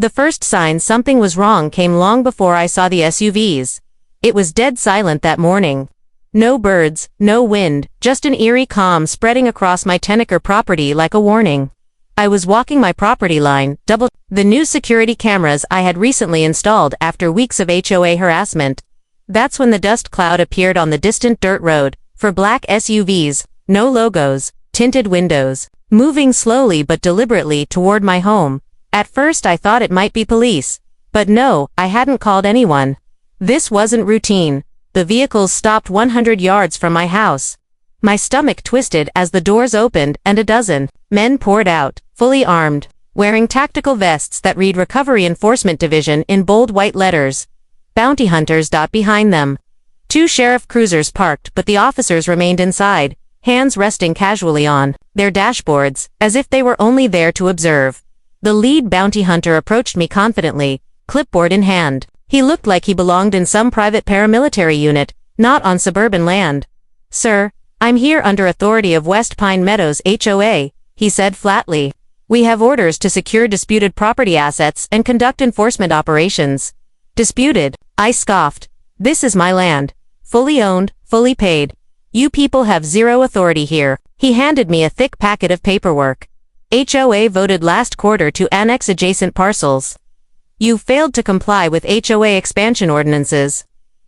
The first sign something was wrong came long before I saw the SUVs. It was dead silent that morning. No birds, no wind, just an eerie calm spreading across my 10-acre property like a warning. I was walking my property line, the new security cameras I had recently installed after weeks of HOA harassment. That's when the dust cloud appeared on the distant dirt road, for black SUVs, no logos, tinted windows, moving slowly but deliberately toward my home. At first I thought it might be police. But no, I hadn't called anyone. This wasn't routine. The vehicles stopped 100 yards from my house. My stomach twisted as the doors opened and a dozen men poured out, fully armed, wearing tactical vests that read Recovery Enforcement Division in bold white letters. Bounty hunters dot behind them. 2 sheriff cruisers parked, but the officers remained inside, hands resting casually on their dashboards, as if they were only there to observe. The lead bounty hunter approached me confidently, clipboard in hand. He looked like he belonged in some private paramilitary unit, not on suburban land. "Sir, I'm here under authority of West Pine Meadows HOA, he said flatly. "We have orders to secure disputed property assets and conduct enforcement operations." "Disputed?" I scoffed. "This is my land. Fully owned, fully paid. You people have zero authority here." He handed me a thick packet of paperwork. "HOA voted last quarter to annex adjacent parcels. You failed to comply with HOA expansion ordinances.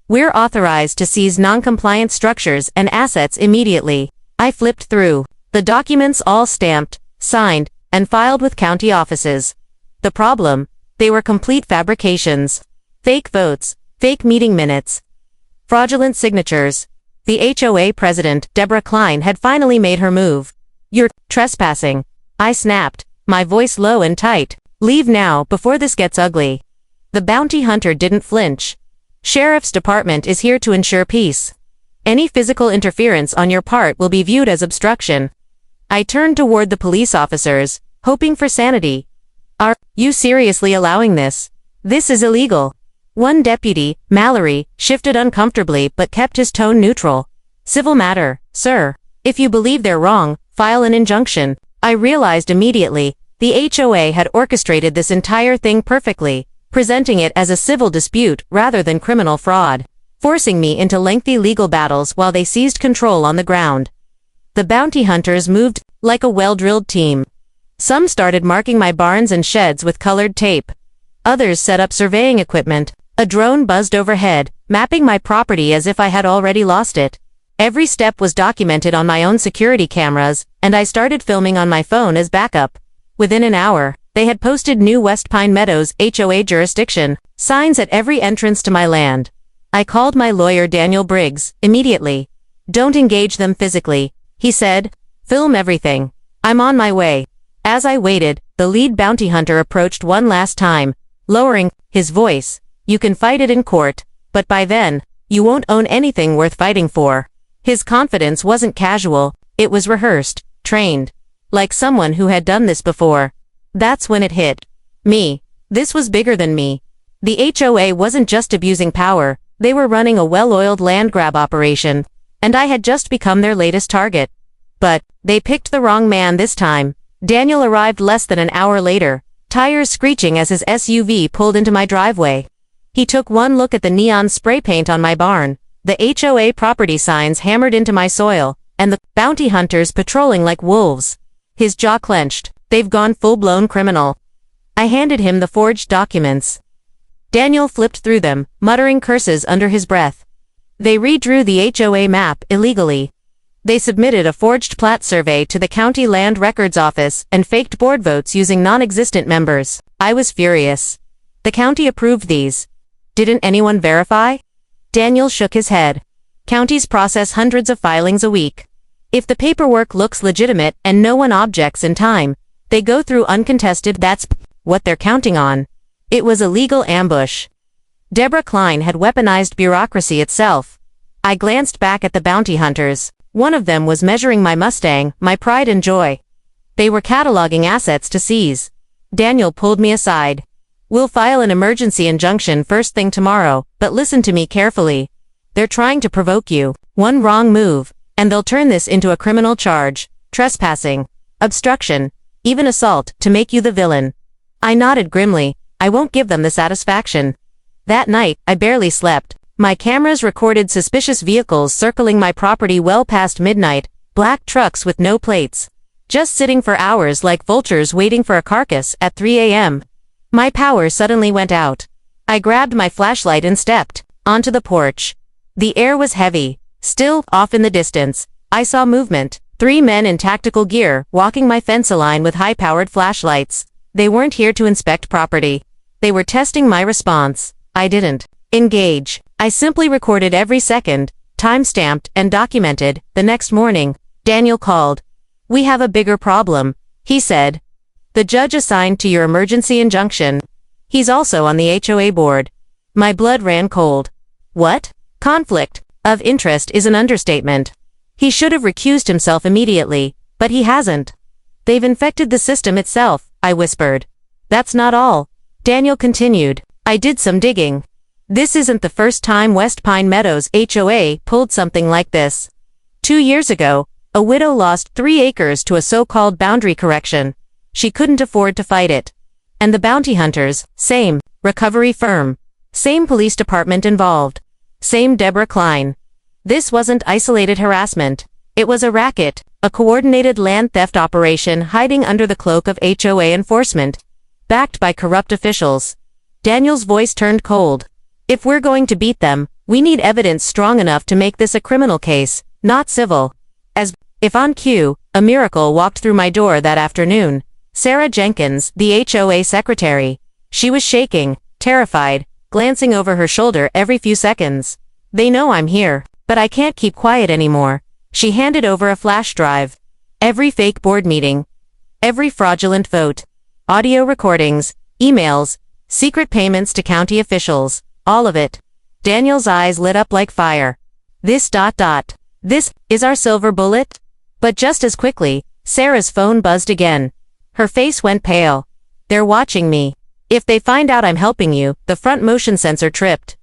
We're authorized to seize non-compliant structures and assets immediately." I flipped through the documents, all stamped, signed, and filed with county offices. The problem? They were complete fabrications. Fake votes, fake meeting minutes, fraudulent signatures. The HOA president, Deborah Klein, had finally made her move. "You're trespassing," I snapped, my voice low and tight. "Leave now, before this gets ugly." The bounty hunter didn't flinch. "Sheriff's Department is here to ensure peace. Any physical interference on your part will be viewed as obstruction." I turned toward the police officers, hoping for sanity. "Are you seriously allowing this? This is illegal." One deputy, Mallory, shifted uncomfortably but kept his tone neutral. "Civil matter, sir. If you believe they're wrong, file an injunction." I realized immediately, the HOA had orchestrated this entire thing perfectly, presenting it as a civil dispute rather than criminal fraud, forcing me into lengthy legal battles while they seized control on the ground. The bounty hunters moved like a well-drilled team. Some started marking my barns and sheds with colored tape. Others set up surveying equipment. A drone buzzed overhead, mapping my property as if I had already lost it. Every step was documented on my own security cameras, and I started filming on my phone as backup. Within an hour, they had posted new West Pine Meadows HOA jurisdiction signs at every entrance to my land. I called my lawyer Daniel Briggs immediately. "Don't engage them physically," he said. "Film everything. I'm on my way." As I waited, the lead bounty hunter approached one last time, lowering his voice. "You can fight it in court, but by then, you won't own anything worth fighting for." His confidence wasn't casual, it was rehearsed, trained. Like someone who had done this before. That's when it hit me. This was bigger than me. The HOA wasn't just abusing power, they were running a well-oiled land grab operation, and I had just become their latest target. But they picked the wrong man this time. Daniel arrived less than an hour later, tires screeching as his SUV pulled into my driveway. He took one look at the neon spray paint on my barn, the HOA property signs hammered into my soil, and the bounty hunters patrolling like wolves. His jaw clenched. "They've gone full-blown criminal." I handed him the forged documents. Daniel flipped through them, muttering curses under his breath. They redrew the HOA map illegally. They submitted a forged plat survey to the county land records office and faked board votes using non-existent members. I was furious. The county approved these. Didn't anyone verify? Daniel shook his head. Counties process hundreds of filings a week. If the paperwork looks legitimate and no one objects in time, they go through uncontested. That's what they're counting on. It was a legal ambush. Deborah Klein had weaponized bureaucracy itself. I glanced back at the bounty hunters. One of them was measuring my Mustang, my pride and joy. They were cataloging assets to seize. Daniel pulled me aside. "We'll file an emergency injunction first thing tomorrow, but listen to me carefully. They're trying to provoke you. One wrong move, and they'll turn this into a criminal charge, trespassing, obstruction, even assault, to make you the villain." I nodded grimly. I won't give them the satisfaction. That night, I barely slept. My cameras recorded suspicious vehicles circling my property well past midnight, black trucks with no plates. Just sitting for hours like vultures waiting for a carcass at 3 a.m. My power suddenly went out. I grabbed my flashlight and stepped onto the porch. The air was heavy. Still, off in the distance, I saw movement. 3 men in tactical gear, walking my fence line with high-powered flashlights. They weren't here to inspect property. They were testing my response. I didn't engage. I simply recorded every second, time-stamped and documented. The next morning, Daniel called. "We have a bigger problem," he said. "The judge assigned to your emergency injunction. He's also on the HOA board." My blood ran cold. What? Conflict of interest is an understatement. He should have recused himself immediately, but he hasn't. "They've infected the system itself," I whispered. "That's not all," Daniel continued. "I did some digging. This isn't the first time West Pine Meadows HOA pulled something like this. 2 years ago, a widow lost 3 acres to a so-called boundary correction. She couldn't afford to fight it. And the bounty hunters, same recovery firm, same police department involved, same Deborah Klein. This wasn't isolated harassment. It was a racket, a coordinated land theft operation hiding under the cloak of HOA enforcement, backed by corrupt officials." Daniel's voice turned cold. "If we're going to beat them, we need evidence strong enough to make this a criminal case, not civil." As if on cue, a miracle walked through my door that afternoon. Sarah Jenkins, the HOA secretary. She was shaking, terrified, glancing over her shoulder every few seconds. "They know I'm here, but I can't keep quiet anymore." She handed over a flash drive. Every fake board meeting, every fraudulent vote, audio recordings, emails, secret payments to county officials, all of it. Daniel's eyes lit up like fire. This is our silver bullet? But just as quickly, Sarah's phone buzzed again. Her face went pale. "They're watching me. If they find out I'm helping you," the front motion sensor tripped.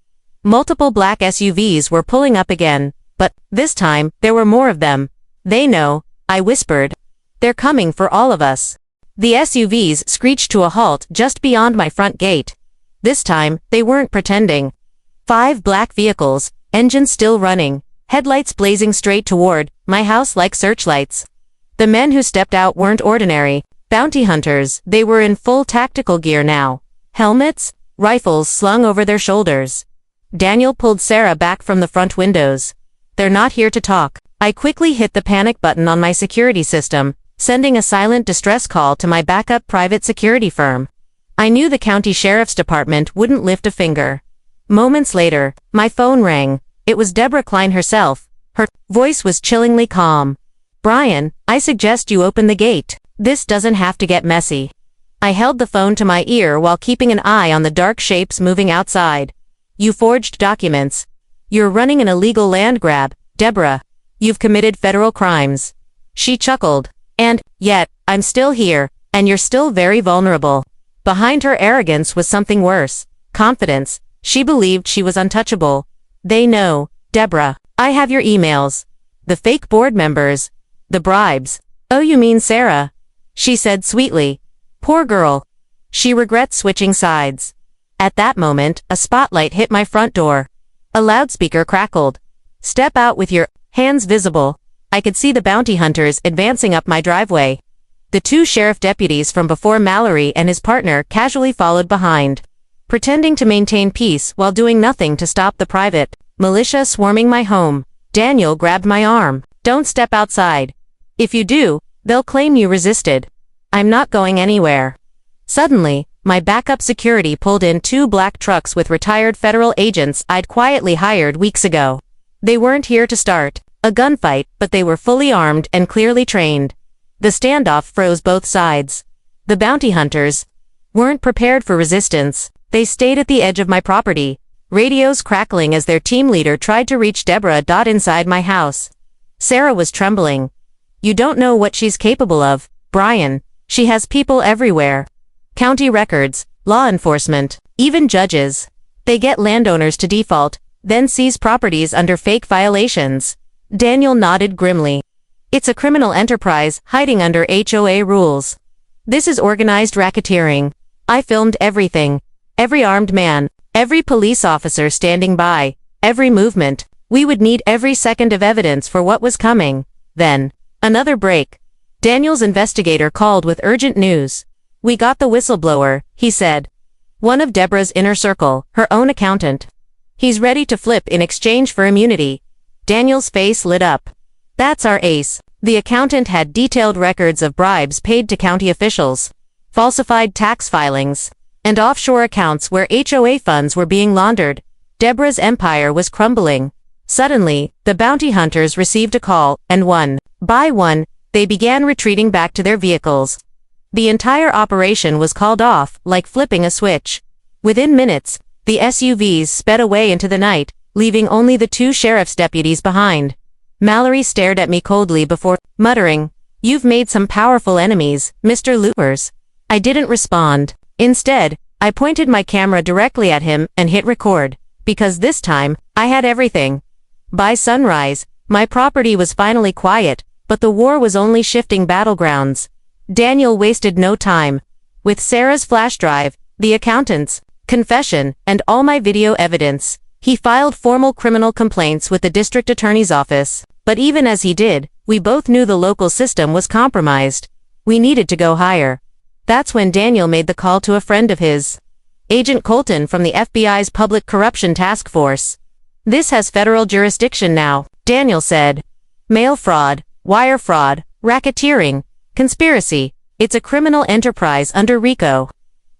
Multiple black SUVs were pulling up again, but this time, there were more of them. "They know," I whispered. "They're coming for all of us." The SUVs screeched to a halt just beyond my front gate. This time, they weren't pretending. 5 black vehicles, engines still running, headlights blazing straight toward my house like searchlights. The men who stepped out weren't ordinary bounty hunters. They were in full tactical gear now. Helmets, rifles slung over their shoulders. Daniel pulled Sarah back from the front windows. "They're not here to talk." I quickly hit the panic button on my security system, sending a silent distress call to my backup private security firm. I knew the county sheriff's department wouldn't lift a finger. Moments later, my phone rang. It was Deborah Klein herself. Her voice was chillingly calm. "Brian, I suggest you open the gate. This doesn't have to get messy." I held the phone to my ear while keeping an eye on the dark shapes moving outside. "You forged documents. You're running an illegal land grab, Deborah. You've committed federal crimes." She chuckled. "And yet, I'm still here, and you're still very vulnerable." Behind her arrogance was something worse. Confidence. She believed she was untouchable. "They know, Deborah. I have your emails. The fake board members. The bribes." "Oh, you mean Sarah?" she said sweetly. "Poor girl. She regrets switching sides." At that moment, a spotlight hit my front door. A loudspeaker crackled. "Step out with your hands visible." I could see the bounty hunters advancing up my driveway. The 2 sheriff deputies from before Mallory and his partner casually followed behind, pretending to maintain peace while doing nothing to stop the private militia swarming my home. Daniel grabbed my arm. "Don't step outside. If you do, they'll claim you resisted." "I'm not going anywhere." Suddenly, my backup security pulled in 2 black trucks with retired federal agents I'd quietly hired weeks ago. They weren't here to start a gunfight, but they were fully armed and clearly trained. The standoff froze both sides. The bounty hunters weren't prepared for resistance. They stayed at the edge of my property, radios crackling as their team leader tried to reach Deborah. Inside my house, Sarah was trembling. "You don't know what she's capable of, Brian. She has people everywhere. County records, law enforcement, even judges. They get landowners to default, then seize properties under fake violations." Daniel nodded grimly. "It's a criminal enterprise hiding under HOA rules. This is organized racketeering. I filmed everything. Every armed man, every police officer standing by, every movement. We would need every second of evidence for what was coming. Then, another break. Daniel's investigator called with urgent news. We got the whistleblower, he said. One of Deborah's inner circle, her own accountant. He's ready to flip in exchange for immunity. Daniel's face lit up. That's our ace. The accountant had detailed records of bribes paid to county officials, falsified tax filings, and offshore accounts where HOA funds were being laundered. Deborah's empire was crumbling. Suddenly, the bounty hunters received a call, and one by one, they began retreating back to their vehicles. The entire operation was called off, like flipping a switch. Within minutes, the SUVs sped away into the night, leaving only the 2 sheriff's deputies behind. Mallory stared at me coldly before muttering, "You've made some powerful enemies, Mr. Loopers." I didn't respond. Instead, I pointed my camera directly at him and hit record, because this time, I had everything. By sunrise, my property was finally quiet, but the war was only shifting battlegrounds. Daniel wasted no time. With Sarah's flash drive, the accountant's confession, and all my video evidence, he filed formal criminal complaints with the district attorney's office. But even as he did, we both knew the local system was compromised. We needed to go higher. That's when Daniel made the call to a friend of his, Agent Colton from the FBI's Public Corruption Task Force. "This has federal jurisdiction now," Daniel said. "Mail fraud, wire fraud, racketeering, conspiracy. It's a criminal enterprise under RICO."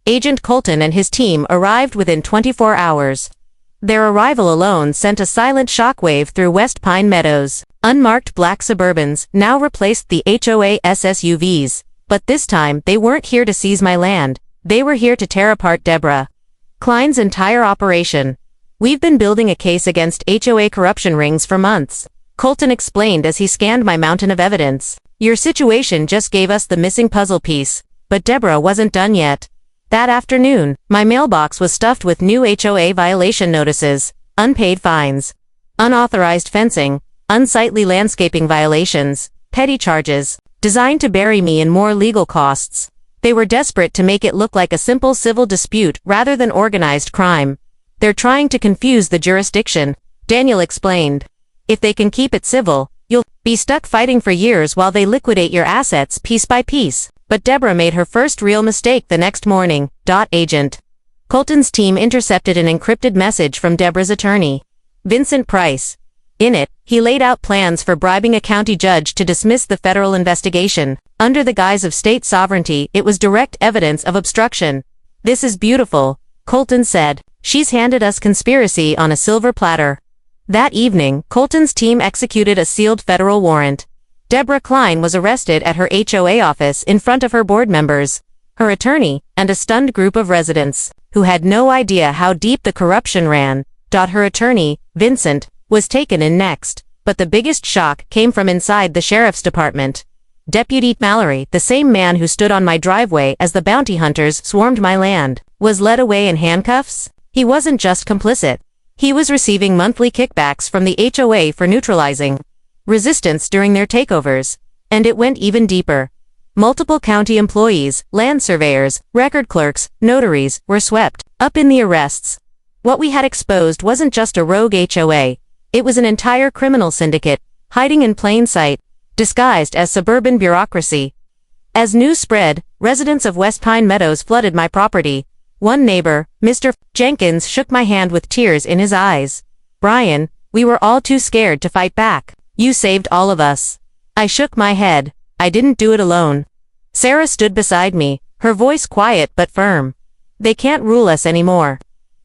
Agent Colton and his team arrived within 24 hours. Their arrival alone sent a silent shockwave through West Pine Meadows. Unmarked black Suburbans now replaced the HOA SUVs, but this time they weren't here to seize my land. They were here to tear apart Deborah Klein's entire operation. "We've been building a case against HOA corruption rings for months," Colton explained as he scanned my mountain of evidence. "Your situation just gave us the missing puzzle piece, but Deborah wasn't done yet." That afternoon, my mailbox was stuffed with new HOA violation notices, unpaid fines, unauthorized fencing, unsightly landscaping violations, petty charges, designed to bury me in more legal costs. They were desperate to make it look like a simple civil dispute rather than organized crime. "They're trying to confuse the jurisdiction," Daniel explained. "If they can keep it civil, you'll be stuck fighting for years while they liquidate your assets piece by piece." But Deborah made her first real mistake the next morning. Agent Colton's team intercepted an encrypted message from Deborah's attorney, Vincent Price. In it, he laid out plans for bribing a county judge to dismiss the federal investigation. Under the guise of state sovereignty, it was direct evidence of obstruction. "This is beautiful," Colton said. "She's handed us conspiracy on a silver platter." That evening, Colton's team executed a sealed federal warrant. Deborah Klein was arrested at her HOA office in front of her board members, her attorney, and a stunned group of residents, who had no idea how deep the corruption ran. Her attorney, Vincent, was taken in next, but the biggest shock came from inside the sheriff's department. Deputy Mallory, the same man who stood on my driveway as the bounty hunters swarmed my land, was led away in handcuffs. He wasn't just complicit. He was receiving monthly kickbacks from the HOA for neutralizing resistance during their takeovers. And it went even deeper. Multiple county employees, land surveyors, record clerks, notaries, were swept up in the arrests. What we had exposed wasn't just a rogue HOA. It was an entire criminal syndicate, hiding in plain sight, disguised as suburban bureaucracy. As news spread, residents of West Pine Meadows flooded my property. One neighbor, Mr. Jenkins, shook my hand with tears in his eyes. "Brian, we were all too scared to fight back. You saved all of us." I shook my head. I didn't do it alone. Sarah stood beside me, her voice quiet but firm. "They can't rule us anymore."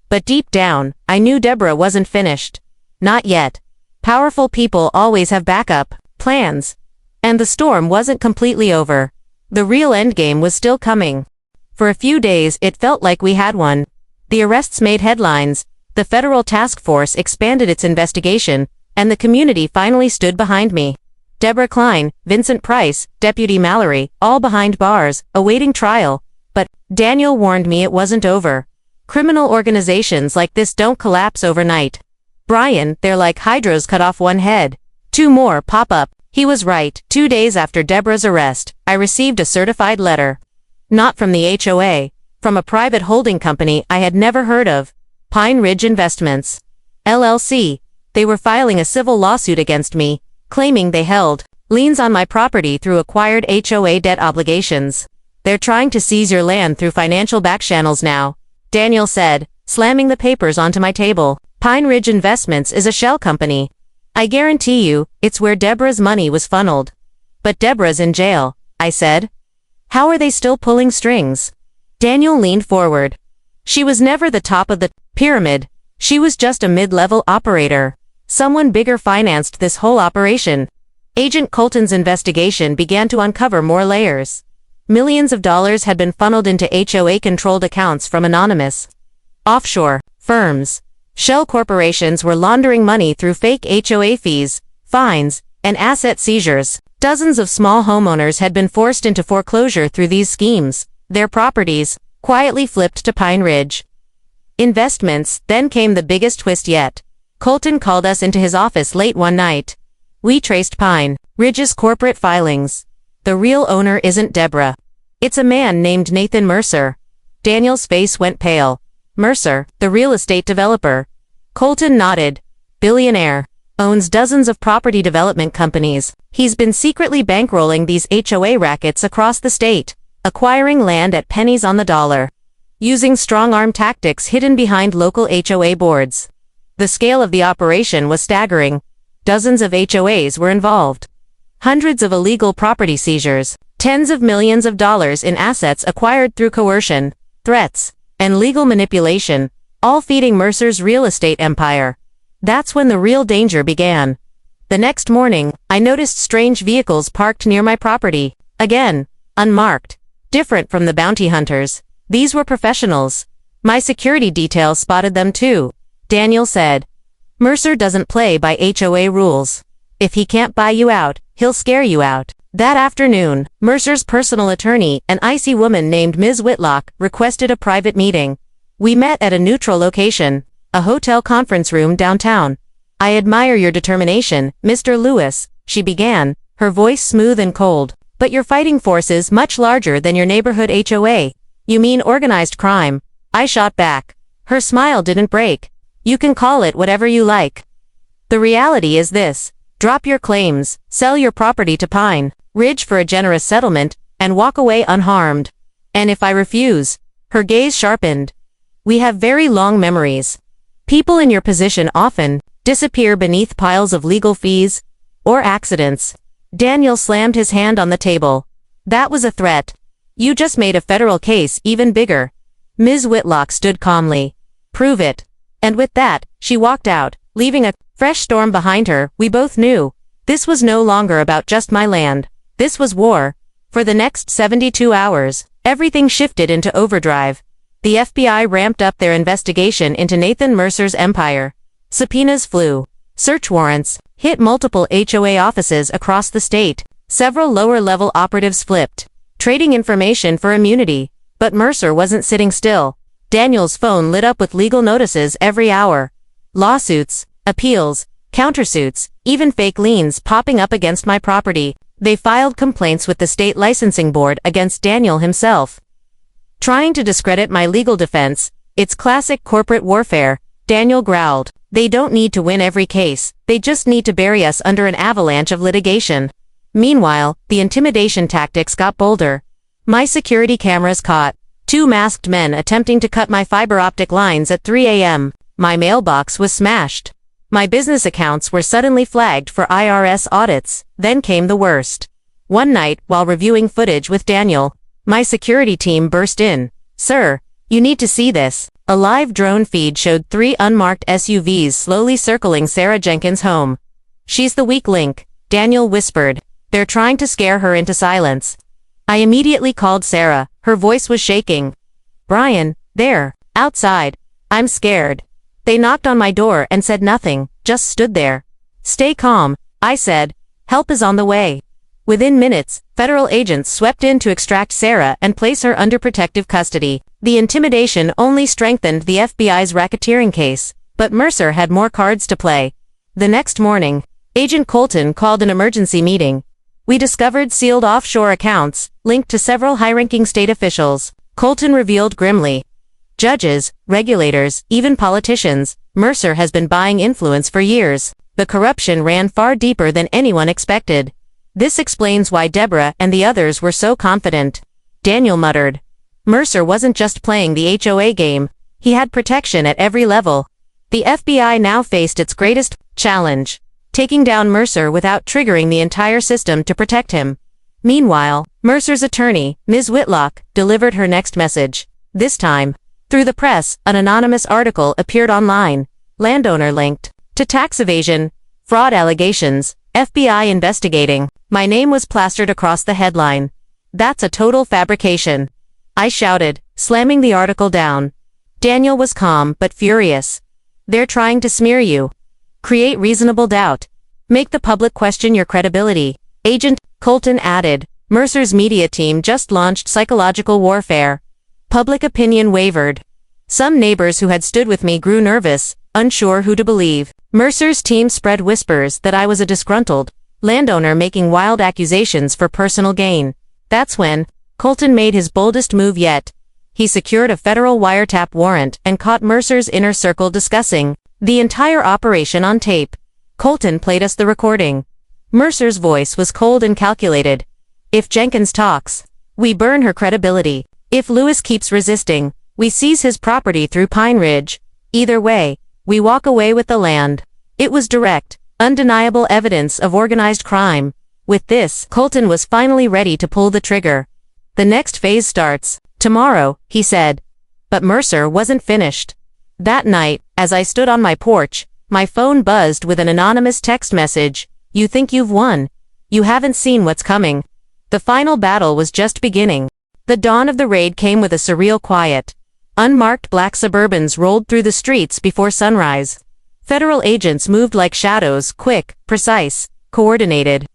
But deep down, I knew Deborah wasn't finished. Not yet. Powerful people always have backup plans. And the storm wasn't completely over. The real endgame was still coming. For a few days, it felt like we had one. The arrests made headlines, the federal task force expanded its investigation, and the community finally stood behind me. Deborah Klein, Vincent Price, Deputy Mallory, all behind bars, awaiting trial. But Daniel warned me it wasn't over. Criminal organizations like this don't collapse overnight. "Brian, they're like hydras cut off one head. 2 more pop up." He was right. 2 days after Deborah's arrest, I received a certified letter. Not from the HOA, from a private holding company I had never heard of, Pine Ridge Investments, LLC. They were filing a civil lawsuit against me, claiming they held liens on my property through acquired HOA debt obligations. They're trying to seize your land through financial backchannels now, Daniel said, slamming the papers onto my table. Pine Ridge Investments is a shell company. I guarantee you, it's where Deborah's money was funneled. But Deborah's in jail, I said. How are they still pulling strings? Daniel leaned forward. She was never the top of the pyramid. She was just a mid-level operator. Someone bigger financed this whole operation. Agent Colton's investigation began to uncover more layers. Millions of dollars had been funneled into HOA-controlled accounts from anonymous offshore firms. Shell corporations were laundering money through fake HOA fees, fines, and asset seizures. Dozens of small homeowners had been forced into foreclosure through these schemes. Their properties, quietly flipped to Pine Ridge Investments. Then came the biggest twist yet. Colton called us into his office late one night. We traced Pine Ridge's corporate filings. The real owner isn't Deborah. It's a man named Nathan Mercer. Daniel's face went pale. Mercer, the real estate developer. Colton nodded. Billionaire. Owns dozens of property development companies. He's been secretly bankrolling these HOA rackets across the state, acquiring land at pennies on the dollar, using strong-arm tactics hidden behind local HOA boards. The scale of the operation was staggering. Dozens of HOAs were involved. Hundreds of illegal property seizures, tens of millions of dollars in assets acquired through coercion, threats, and legal manipulation, all feeding Mercer's real estate empire. That's when the real danger began. The next morning, I noticed strange vehicles parked near my property. Again, unmarked. Different from the bounty hunters. These were professionals. My security detail spotted them too, Daniel said. Mercer doesn't play by HOA rules. If he can't buy you out, he'll scare you out. That afternoon, Mercer's personal attorney, an icy woman named Ms. Whitlock, requested a private meeting. We met at a neutral location, a hotel conference room downtown. I admire your determination, Mr. Lewis, she began, her voice smooth and cold. But you're fighting forces much larger than your neighborhood HOA. You mean organized crime? I shot back. Her smile didn't break. You can call it whatever you like. The reality is this. Drop your claims, sell your property to Pine Ridge for a generous settlement, and walk away unharmed. And if I refuse? Her gaze sharpened. We have very long memories. People in your position often disappear beneath piles of legal fees or accidents. Daniel slammed his hand on the table. That was a threat. You just made a federal case even bigger. Ms. Whitlock stood calmly. Prove it. And with that, she walked out, leaving a fresh storm behind her. We both knew. This was no longer about just my land. This was war. For the next 72 hours, everything shifted into overdrive. The FBI ramped up their investigation into Nathan Mercer's empire. Subpoenas flew. Search warrants hit multiple HOA offices across the state. Several lower-level operatives flipped, trading information for immunity. But Mercer wasn't sitting still. Daniel's phone lit up with legal notices every hour. Lawsuits, appeals, countersuits, even fake liens popping up against my property. They filed complaints with the state licensing board against Daniel himself, trying to discredit my legal defense. It's classic corporate warfare, Daniel growled. They don't need to win every case, they just need to bury us under an avalanche of litigation. Meanwhile, the intimidation tactics got bolder. My security cameras caught two masked men attempting to cut my fiber optic lines at 3 a.m. My mailbox was smashed. My business accounts were suddenly flagged for IRS audits. Then came the worst. One night, while reviewing footage with Daniel, my security team burst in. Sir, you need to see this. A live drone feed showed 3 unmarked SUVs slowly circling Sarah Jenkins' home. She's the weak link, Daniel whispered. They're trying to scare her into silence. I immediately called Sarah. Her voice was shaking. Brian, there, outside. I'm scared. They knocked on my door and said nothing, just stood there. Stay calm, I said. Help is on the way. Within minutes, federal agents swept in to extract Sarah and place her under protective custody. The intimidation only strengthened the FBI's racketeering case, but Mercer had more cards to play. The next morning, Agent Colton called an emergency meeting. We discovered sealed offshore accounts, linked to several high-ranking state officials. Colton revealed grimly. Judges, regulators, even politicians, Mercer has been buying influence for years. The corruption ran far deeper than anyone expected. This explains why Deborah and the others were so confident. Daniel muttered. Mercer wasn't just playing the HOA game. He had protection at every level. The FBI now faced its greatest challenge, taking down Mercer without triggering the entire system to protect him. Meanwhile, Mercer's attorney, Ms. Whitlock, delivered her next message. This time, through the press, an anonymous article appeared online. Landowner linked to tax evasion, fraud allegations, FBI investigating. My name was plastered across the headline. That's a total fabrication. I shouted, slamming the article down. Daniel was calm but furious. They're trying to smear you. Create reasonable doubt. Make the public question your credibility. Agent Colton added, Mercer's media team just launched psychological warfare. Public opinion wavered. Some neighbors who had stood with me grew nervous, unsure who to believe. Mercer's team spread whispers that I was a disgruntled landowner making wild accusations for personal gain. That's when Colton made his boldest move yet. He secured a federal wiretap warrant and caught Mercer's inner circle discussing the entire operation on tape. Colton played us the recording. Mercer's voice was cold and calculated. If Jenkins talks, we burn her credibility. If Lewis keeps resisting, we seize his property through Pine Ridge. Either way, we walk away with the land. It was direct, undeniable evidence of organized crime. With this, Colton was finally ready to pull the trigger. The next phase starts tomorrow, he said. But Mercer wasn't finished. That night, as I stood on my porch, my phone buzzed with an anonymous text message. You think you've won. You haven't seen what's coming. The final battle was just beginning. The dawn of the raid came with a surreal quiet. Unmarked black Suburbans rolled through the streets before sunrise. Federal agents moved like shadows, quick, precise, coordinated.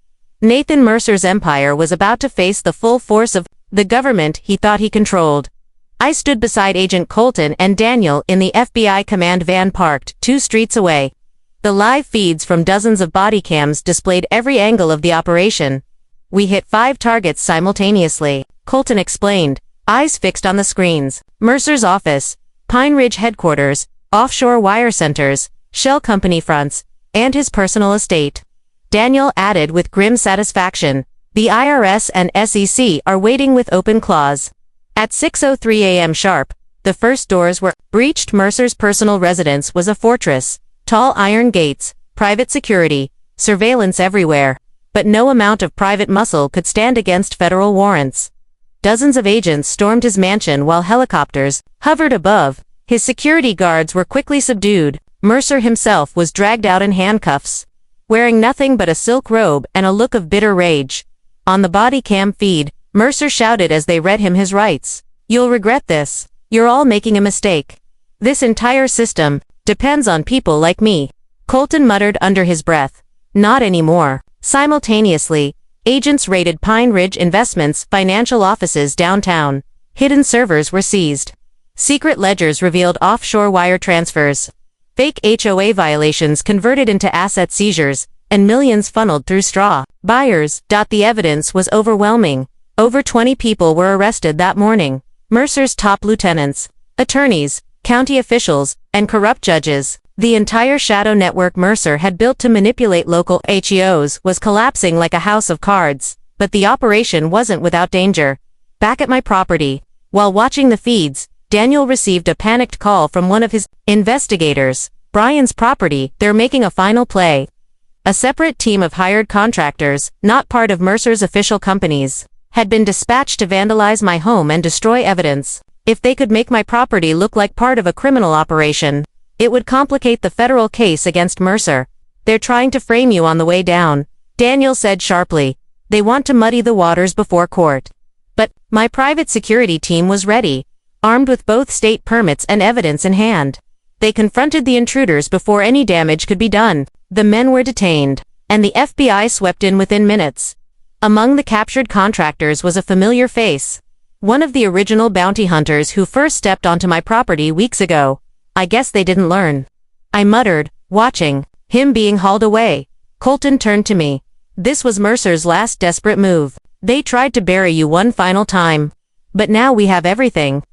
Nathan Mercer's empire was about to face the full force of the government he thought he controlled. I stood beside Agent Colton and Daniel in the FBI command van parked 2 streets away. The live feeds from dozens of body cams displayed every angle of the operation. We hit 5 targets simultaneously, Colton explained, eyes fixed on the screens. Mercer's office, Pine Ridge headquarters, offshore wire centers, shell company fronts, and his personal estate. Daniel added with grim satisfaction, the IRS and SEC are waiting with open claws. At 6:03 a.m. sharp, the first doors were breached. Mercer's personal residence was a fortress, tall iron gates, private security, surveillance everywhere. But no amount of private muscle could stand against federal warrants. Dozens of agents stormed his mansion while helicopters hovered above. His security guards were quickly subdued. Mercer himself was dragged out in handcuffs, wearing nothing but a silk robe and a look of bitter rage. On the body cam feed, Mercer shouted as they read him his rights. You'll regret this. You're all making a mistake. This entire system depends on people like me. Colton muttered under his breath. Not anymore. Simultaneously, agents raided Pine Ridge Investments' financial offices downtown. Hidden servers were seized. Secret ledgers revealed offshore wire transfers. Fake HOA violations converted into asset seizures, and millions funneled through straw buyers. The evidence was overwhelming. Over 20 people were arrested that morning. Mercer's top lieutenants, attorneys, county officials, and corrupt judges. The entire shadow network Mercer had built to manipulate local HOAs was collapsing like a house of cards. But the operation wasn't without danger. Back at my property, while watching the feeds, Daniel received a panicked call from one of his investigators. Brian's property, they're making a final play. A separate team of hired contractors, not part of Mercer's official companies, had been dispatched to vandalize my home and destroy evidence. If they could make my property look like part of a criminal operation, it would complicate the federal case against Mercer. They're trying to frame you on the way down, Daniel said sharply. They want to muddy the waters before court. But my private security team was ready, armed with both state permits and evidence in hand. They confronted the intruders before any damage could be done. The men were detained, and the FBI swept in within minutes. Among the captured contractors was a familiar face. One of the original bounty hunters who first stepped onto my property weeks ago. I guess they didn't learn. I muttered, watching him being hauled away. Colton turned to me. This was Mercer's last desperate move. They tried to bury you one final time. But now we have everything.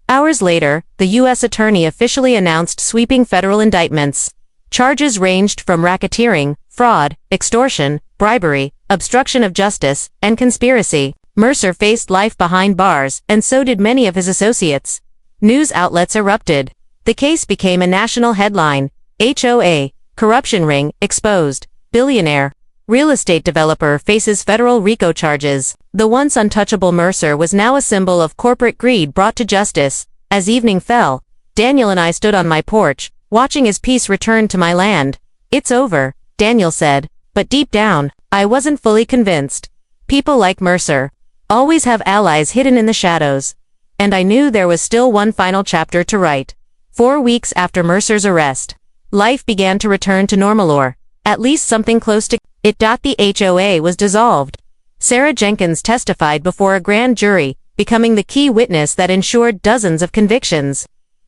Hours later, the U.S. Attorney officially announced sweeping federal indictments. Charges ranged from racketeering, fraud, extortion, bribery, obstruction of justice, and conspiracy. Mercer faced life behind bars, and so did many of his associates. News outlets erupted. The case became a national headline. HOA, corruption ring, exposed. Billionaire, real estate developer faces federal RICO charges. The once untouchable Mercer was now a symbol of corporate greed brought to justice. As evening fell, Daniel and I stood on my porch, watching as peace returned to my land. "It's over," Daniel said, but deep down, I wasn't fully convinced. People like Mercer always have allies hidden in the shadows. And I knew there was still one final chapter to write. 4 weeks after Mercer's arrest, life began to return to normal, or at least something close to it. The HOA was dissolved. Sarah Jenkins testified before a grand jury, becoming the key witness that ensured dozens of convictions.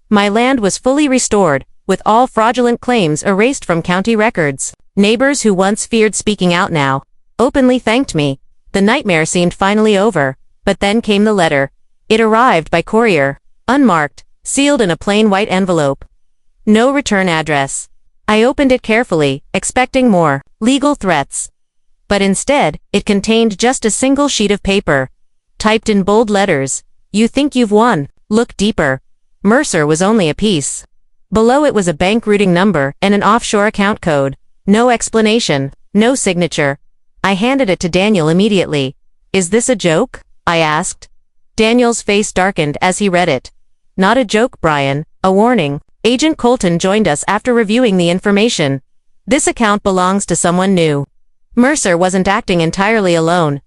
My land was fully restored, with all fraudulent claims erased from county records. Neighbors who once feared speaking out now openly thanked me. The nightmare seemed finally over, but then came the letter. It arrived by courier, unmarked, sealed in a plain white envelope. No return address. I opened it carefully, expecting more legal threats. But instead, it contained just a single sheet of paper. Typed in bold letters, "You think you've won, look deeper." Mercer was only a piece. Below it was a bank routing number and an offshore account code. No explanation, no signature. I handed it to Daniel immediately. "Is this a joke?" I asked. Daniel's face darkened as he read it. "Not a joke, Brian, a warning." Agent Colton joined us after reviewing the information. "This account belongs to someone new. Mercer wasn't acting entirely alone.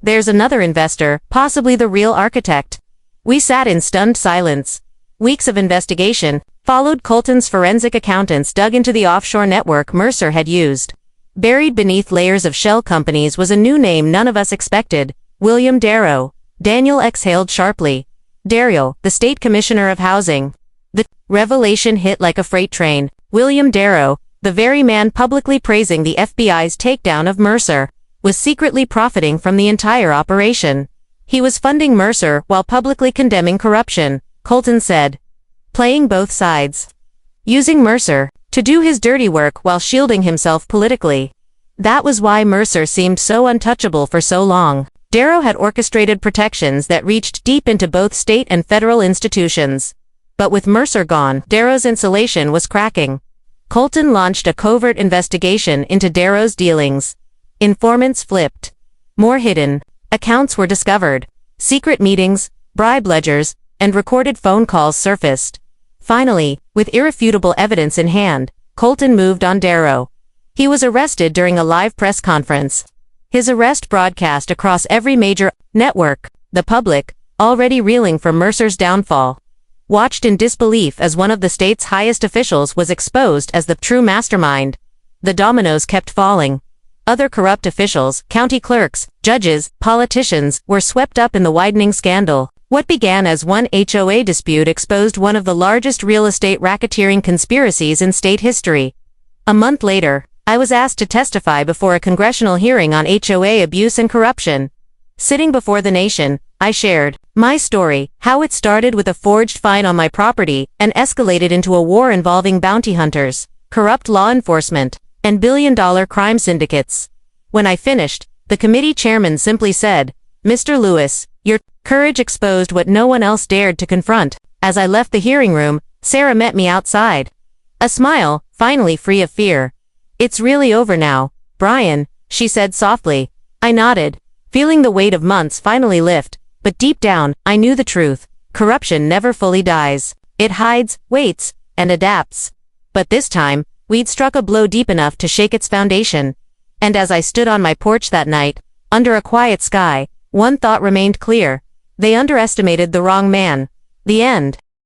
There's another investor, possibly the real architect." We sat in stunned silence. Weeks of investigation followed. Colton's forensic accountants dug into the offshore network Mercer had used. Buried beneath layers of shell companies was a new name none of us expected: William Darrow. Daniel exhaled sharply. Darrow, the state commissioner of housing. The revelation hit like a freight train. William Darrow, the very man publicly praising the FBI's takedown of Mercer, was secretly profiting from the entire operation. He was funding Mercer while publicly condemning corruption, Colton said. Playing both sides. Using Mercer to do his dirty work while shielding himself politically. That was why Mercer seemed so untouchable for so long. Darrow had orchestrated protections that reached deep into both state and federal institutions. But with Mercer gone, Darrow's insulation was cracking. Colton launched a covert investigation into Darrow's dealings. Informants flipped. More hidden accounts were discovered. Secret meetings, bribe ledgers, and recorded phone calls surfaced. Finally, with irrefutable evidence in hand, Colton moved on Darrow. He was arrested during a live press conference. His arrest broadcast across every major network. The public, already reeling from Mercer's downfall, watched in disbelief as one of the state's highest officials was exposed as the true mastermind. The dominoes kept falling. Other corrupt officials, county clerks, judges, politicians, were swept up in the widening scandal. What began as one HOA dispute exposed one of the largest real estate racketeering conspiracies in state history. A month later, I was asked to testify before a congressional hearing on HOA abuse and corruption. Sitting before the nation, I shared my story, how it started with a forged fine on my property and escalated into a war involving bounty hunters, corrupt law enforcement, and billion-dollar crime syndicates. When I finished, the committee chairman simply said, "Mr. Lewis, your courage exposed what no one else dared to confront." As I left the hearing room, Sarah met me outside. A smile, finally free of fear. "It's really over now, Brian," she said softly. I nodded, feeling the weight of months finally lift, but deep down, I knew the truth. Corruption never fully dies. It hides, waits, and adapts. But this time, we'd struck a blow deep enough to shake its foundation. And as I stood on my porch that night, under a quiet sky, one thought remained clear. They underestimated the wrong man. The end.